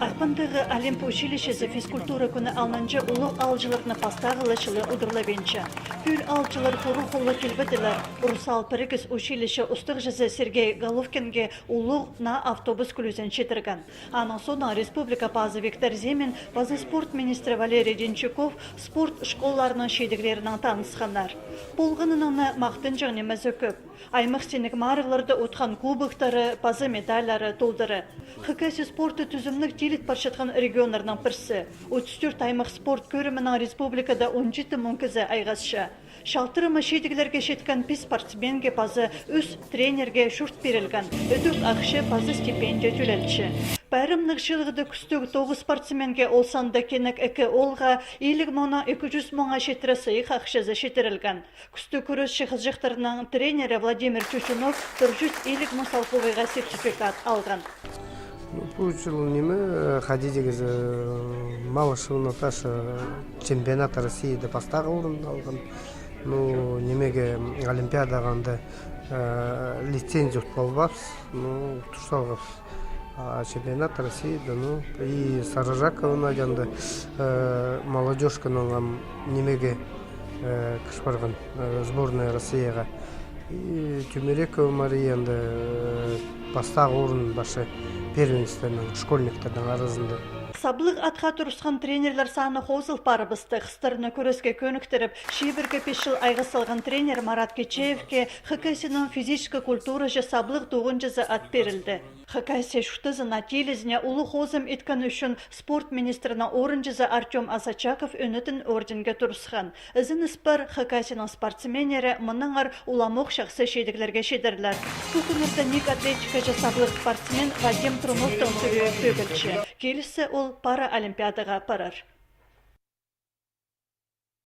Арпандығы Олимп училищесі физкультура күні алнанчы улық алжылықны пастағылышылы удырлабенчі. Пүл алжылар құру қолы келбеділер. Урусал Пірігіс училище ұстық жызы Сергей Головкинге улық на автобус күлізен четірген. Аның соңы республика базы Виктор Земин, базы спорт министрі Валерий Денчуков спорт школларының шедіглерінің танысқанар. Болғынының мақтын жаңнеміз өкіп. Аймақ сенік марыларды отқан кубықтары, базы медалары толдыры. Хыкайсы спорты түзімлік телет паршатқан регионларының бірсі. 34 аймақ спорт көрімінің республикада 17 мүнкізі айғасшы. Шалтырымы шедігілерге шеткен пис спортсменге базы үз тренерге шүрт берілген. Өтік ақшы базы стипендия түлелші. Бәрімнік жылғыды күстіг 9 спортсменге олсанды кенік 2 олға 50 мыңа 200 мыңа шетірі сыйық ақшызы шетірілген. Күсті күріс шығызжықтарының тренері Владимир Чучунов 450 мың салқовайға сертификат алған. Получил неме ходить малыш Наташа чемпионата России до поста алған. Ну немеге олимпиадағанда лицензию болбапс, ну тушалғапс. Чемпионат России, да ну и Саражакова надянда молодежканың немеге кышбарған сборная Россияға. И Тюмерекова Марияны бастағы орын башы первенственның школьниктардың арасында. Саблық атқа тұрысқан тренерлер саны қозыл парыбысты қыстырыны көреске көніктіріп, шебірге 5 жыл айғысылған тренер Марат Кечеевке Хыкайсының физическа культура жа саблық доғын жазы ат берілді. Хыкайсы шүтізіна телізіне ұлы қозым еткін үшін спорт министрінің орын жазы Артем Асачаков өнітін орденге тұрысқан. Ізін іспір Хыкайсының спортсменері мұныңар уламық шақсы шедіглерге шедірлер. Күкімірді ник атлетика жа саблық спортсмен Вадим Трумовтың түрі бөгілші. Келісі ол пара олимпиадаға парар.